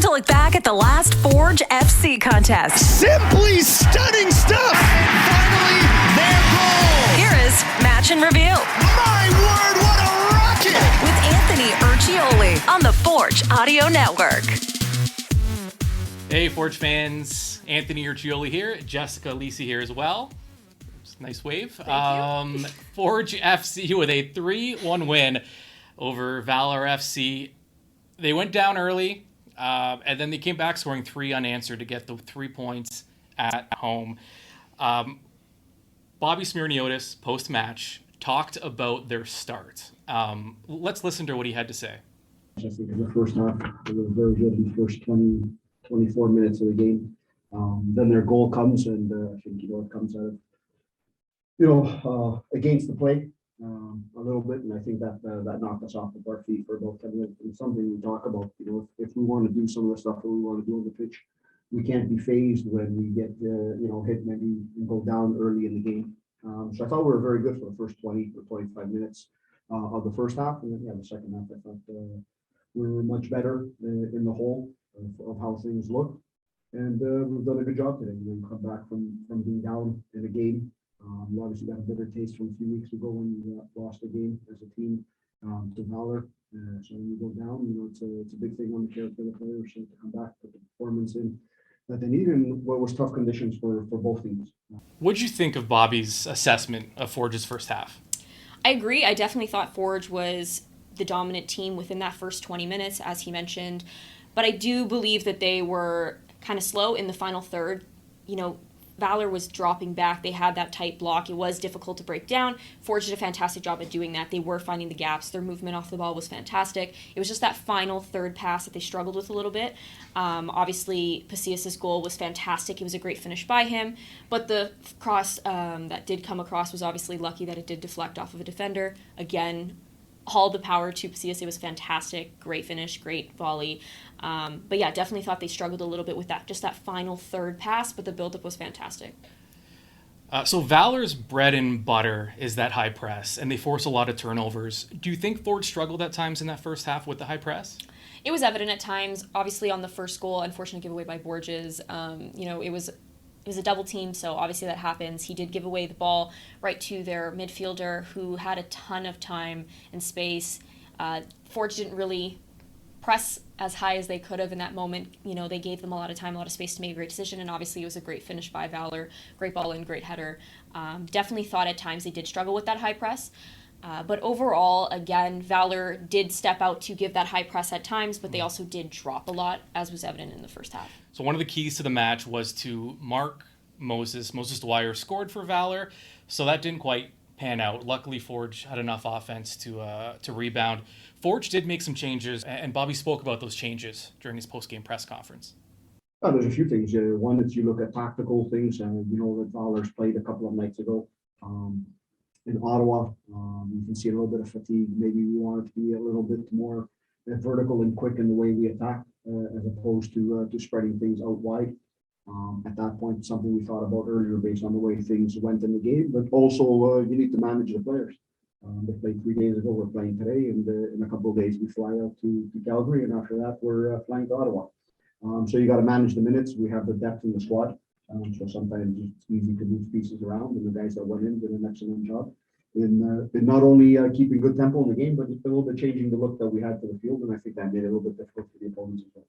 to look back at the last Forge FC contest. Simply stunning stuff! And finally, their goal! Here is Match and Review. My word, what a rocket! With Anthony Urciuoli on the Forge Audio Network. Hey, Forge fans. Anthony Urciuoli here. Jessica Lisi here as well. Nice wave. Forge FC with a 3-1 win over Valour FC. They went down early, and then they came back scoring 3 unanswered to get the 3 points at home. Bobby Smyrniotis, post-match, talked about their start. Let's listen to what he had to say. I think in the first half, it was very good in the first 24 minutes of the game. Then their goal comes, and I think, it comes out of, against the play a little bit. And I think that knocked us off of our feet for about 10 minutes. And something we talk about, if we want to do some of the stuff that we want to do on the pitch, we can't be phased when we get, hit maybe and go down early in the game. So I thought we were very good for the first 20 or 25 minutes of the first half. And then, the second half, I thought we were much better in the whole of how things look. And we've done a good job today. We come back from being down in a game. We obviously got a bitter taste from a few weeks ago when we lost a game as a team to Valour. So when you go down, it's a big thing on the character of the players to come back, put the performance in that they need in what was tough conditions for both teams. What did you think of Bobby's assessment of Forge's first half? I agree. I definitely thought Forge was the dominant team within that first 20 minutes, as he mentioned. But I do believe that they were kind of slow in the final third. Valour was dropping back. They had that tight block. It was difficult to break down. Forge did a fantastic job at doing that. They were finding the gaps. Their movement off the ball was fantastic. It was just that final third pass that they struggled with a little bit. Obviously, Pacias' goal was fantastic. It was a great finish by him. But the cross that did come across was obviously lucky that it did deflect off of a defender. Again, all the power to Pacias. It was fantastic. Great finish, great volley. But yeah, definitely thought they struggled a little bit with that final third pass, but the buildup was fantastic. So Valour's bread and butter is that high press, and they force a lot of turnovers. Do you think Forge struggled at times in that first half with the high press? It was evident at times. Obviously, on the first goal, unfortunate giveaway by Borges. It was a double team, so obviously that happens. He did give away the ball right to their midfielder, who had a ton of time and space. Forge didn't really press as high as they could have in that moment. They gave them a lot of time, a lot of space to make a great decision, and obviously it was a great finish by Valour. Great ball in, great header. Definitely thought at times they did struggle with that high press. But overall, again, Valour did step out to give that high press at times, but they also did drop a lot, as was evident in the first half. So one of the keys to the match was to mark Moses. Moses Dwyer scored for Valour, so that didn't quite pan out. Luckily, Forge had enough offense to rebound. Forge did make some changes, and Bobby spoke about those changes during his post-game press conference. There's a few things. One is you look at tactical things, and that Valour's played a couple of nights ago in Ottawa. You can see a little bit of fatigue. Maybe we want it to be a little bit more vertical and quick in the way we attack, as opposed to spreading things out wide. At that point, something we thought about earlier based on the way things went in the game, but also you need to manage the players. They played 3 days ago, we're playing today, and in a couple of days we fly out to Calgary, and after that we're flying to Ottawa. So you got to manage the minutes. We have the depth in the squad, so sometimes it's easy to move pieces around, and the guys that went in did an excellent job in not only keeping good tempo in the game, but just a little bit changing the look that we had for the field, and I think that made it a little bit difficult for the opponents as well.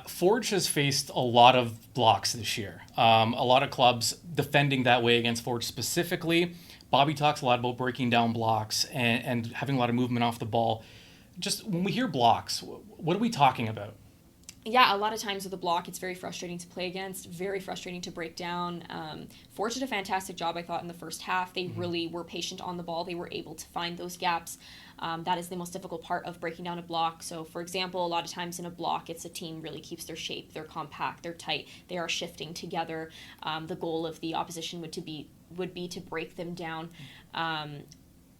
Forge has faced a lot of blocks this year. A lot of clubs defending that way against Forge specifically. Bobby talks a lot about breaking down blocks and having a lot of movement off the ball. Just when we hear blocks, what are we talking about? Yeah, a lot of times with the block, it's very frustrating to play against, very frustrating to break down. Forge did a fantastic job, I thought, in the first half. They really were patient on the ball. They were able to find those gaps. That is the most difficult part of breaking down a block. So, for example, a lot of times in a block, it's a team really keeps their shape. They're compact, they're tight, they are shifting together. The goal of the opposition would be to break them down.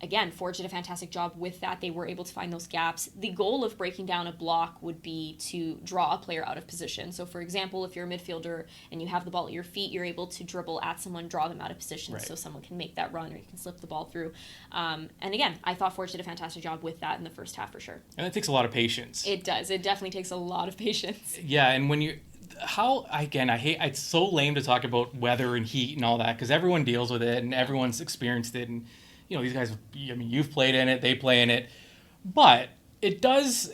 again, Forge did a fantastic job with that. They were able to find those gaps. The goal of breaking down a block would be to draw a player out of position. So, for example, if you're a midfielder and you have the ball at your feet, you're able to dribble at someone, draw them out of position so someone can make that run or you can slip the ball through. And again, I thought Forge did a fantastic job with that in the first half for sure. And it takes a lot of patience. It does. It definitely takes a lot of patience. Yeah, and when you... it's so lame to talk about weather and heat and all that because everyone deals with it and everyone's experienced it, and these guys, you've played in it, they play in it, but it does,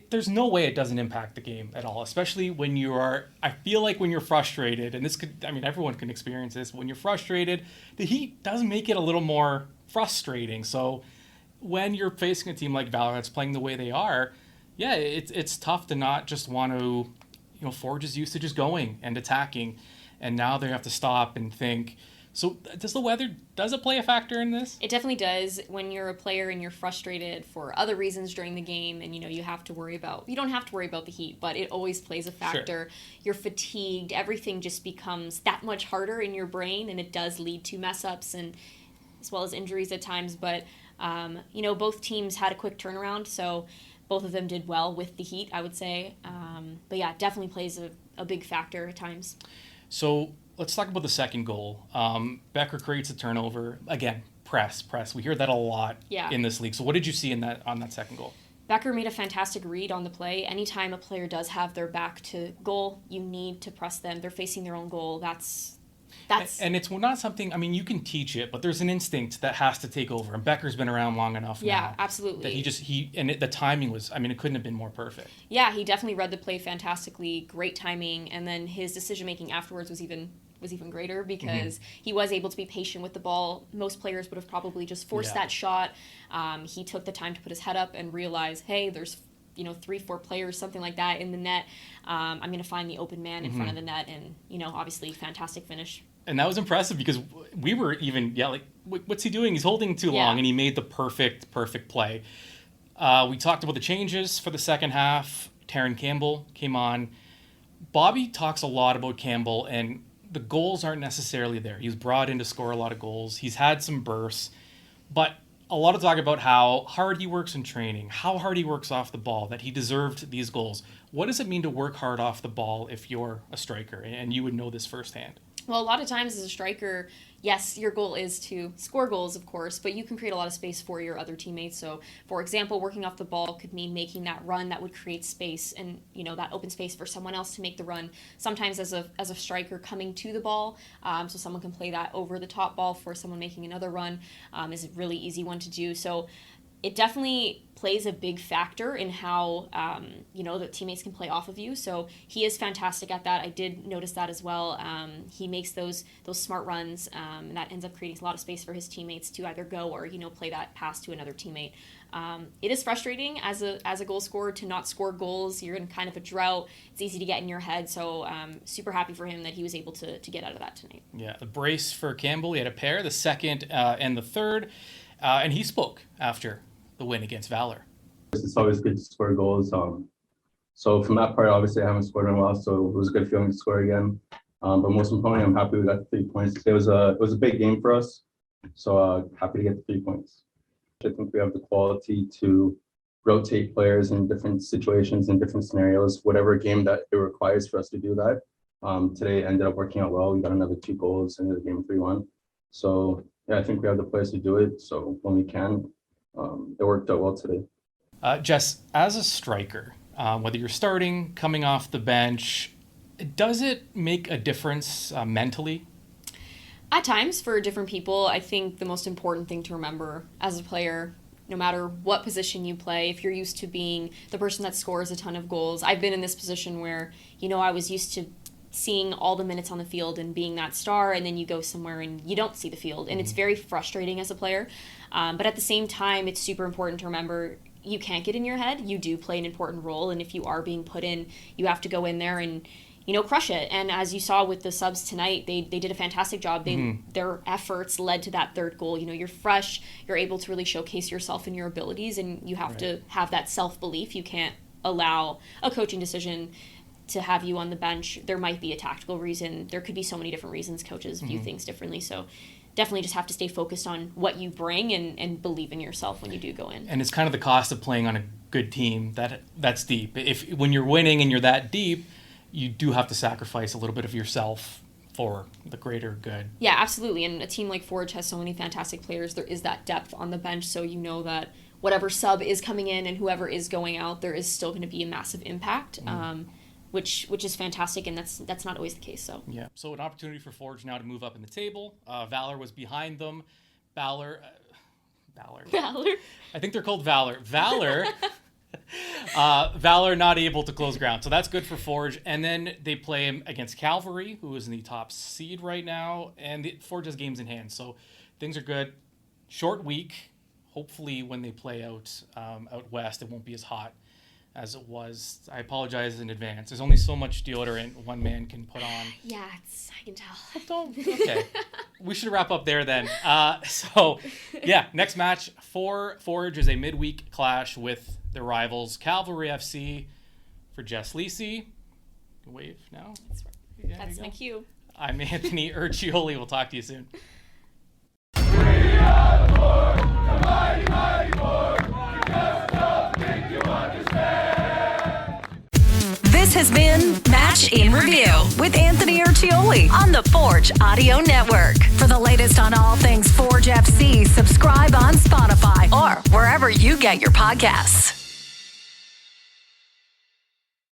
there's no way it doesn't impact the game at all, especially when I feel like when you're frustrated, and this could, everyone can experience this, when you're frustrated, the heat does make it a little more frustrating. So when you're facing a team like Valour that's playing the way they are, it's tough to not just want to, Forge is used to just going and attacking, and now they have to stop and think. So does the weather, does it play a factor in this? It definitely does. When you're a player and you're frustrated for other reasons during the game and, you don't have to worry about the heat, but it always plays a factor. Sure. You're fatigued. Everything just becomes that much harder in your brain, and it does lead to mess ups and as well as injuries at times. But, both teams had a quick turnaround, so both of them did well with the heat, I would say. But yeah, it definitely plays a big factor at times. So let's talk about the second goal. Becker creates a turnover. Again, press. We hear that a lot in this league. So what did you see on that second goal? Becker made a fantastic read on the play. Anytime a player does have their back to goal, you need to press them. They're facing their own goal. And it's not something, you can teach it, but there's an instinct that has to take over. And Becker's been around long enough now. Yeah, absolutely. That the timing was, it couldn't have been more perfect. Yeah, he definitely read the play fantastically, great timing, and then his decision-making afterwards was even greater because he was able to be patient with the ball. Most players would have probably just forced that shot. He took the time to put his head up and realize, hey, there's 3-4 players, something like that in the net. I'm going to find the open man in front of the net, and obviously fantastic finish. And that was impressive because we were even what's he doing? He's holding too long, and he made the perfect play. We talked about the changes for the second half. Terran Campbell came on. Bobby talks a lot about Campbell, and the goals aren't necessarily there. He was brought in to score a lot of goals. He's had some bursts, but a lot of talk about how hard he works in training, how hard he works off the ball, that he deserved these goals. What does it mean to work hard off the ball if you're a striker? And you would know this firsthand. Well, a lot of times as a striker, yes, your goal is to score goals, of course, but you can create a lot of space for your other teammates. So, for example, working off the ball could mean making that run that would create space and, that open space for someone else to make the run. Sometimes as a striker coming to the ball, so someone can play that over the top ball for someone making another run is a really easy one to do. So it definitely plays a big factor in how, the teammates can play off of you. So he is fantastic at that. I did notice that as well. He makes those smart runs, and that ends up creating a lot of space for his teammates to either go or, play that pass to another teammate. It is frustrating as a goal scorer to not score goals. You're in kind of a drought. It's easy to get in your head. So super happy for him that he was able to get out of that tonight. Yeah, the brace for Campbell. He had a pair, the second and the third. And he spoke after the win against Valour. It's always good to score goals. So from that part, obviously I haven't scored in a while, so it was a good feeling to score again. But most importantly, I'm happy we got the 3 points. It was a big game for us, so happy to get the 3 points. I think we have the quality to rotate players in different situations and different scenarios, whatever game that it requires for us to do that. Today it ended up working out well. We got another 2 goals into the game 3-1. So yeah, I think we have the players to do it. So when we can, it worked out well today. Jess, as a striker, whether you're starting, coming off the bench, does it make a difference mentally? At times, for different people, I think the most important thing to remember as a player, no matter what position you play, if you're used to being the person that scores a ton of goals, I've been in this position where, I was used to seeing all the minutes on the field and being that star, and then you go somewhere and you don't see the field, and it's very frustrating as a player. But at the same time, it's super important to remember you can't get in your head. You do play an important role, and if you are being put in, you have to go in there and crush it. And as you saw with the subs tonight, they did a fantastic job. Their efforts led to that third goal. You're fresh, you're able to really showcase yourself and your abilities, and you have to have that self-belief. You can't allow a coaching decision to have you on the bench. There might be a tactical reason. There could be so many different reasons coaches view things differently. So definitely just have to stay focused on what you bring and believe in yourself when you do go in. And it's kind of the cost of playing on a good team that's deep. When you're winning and you're that deep, you do have to sacrifice a little bit of yourself for the greater good. Yeah, absolutely. And a team like Forge has so many fantastic players. There is that depth on the bench, so you know that whatever sub is coming in and whoever is going out, there is still going to be a massive impact, which is fantastic, and that's not always the case. So yeah, so an opportunity for Forge now to move up in the table. Valour was behind them. Valour. I think they're called Valour. Valour not able to close ground, so that's good for Forge. And then they play him against Cavalry, who is in the top seed right now, and Forge has games in hand, so things are good. Short week. Hopefully, when they play out west, it won't be as hot as it was. I apologize in advance. There's only so much deodorant one man can put on. Yeah, I can tell. Okay. We should wrap up there then. So, yeah, next match for Forge is a midweek clash with their rivals, Cavalry FC, for Jess Lisi. Wave now. That's my cue. I'm Anthony Urciuoli. We'll talk to you soon. This has been Match in Review with Anthony Urciuoli on the Forge Audio Network. For the latest on all things Forge FC, subscribe on Spotify or wherever you get your podcasts.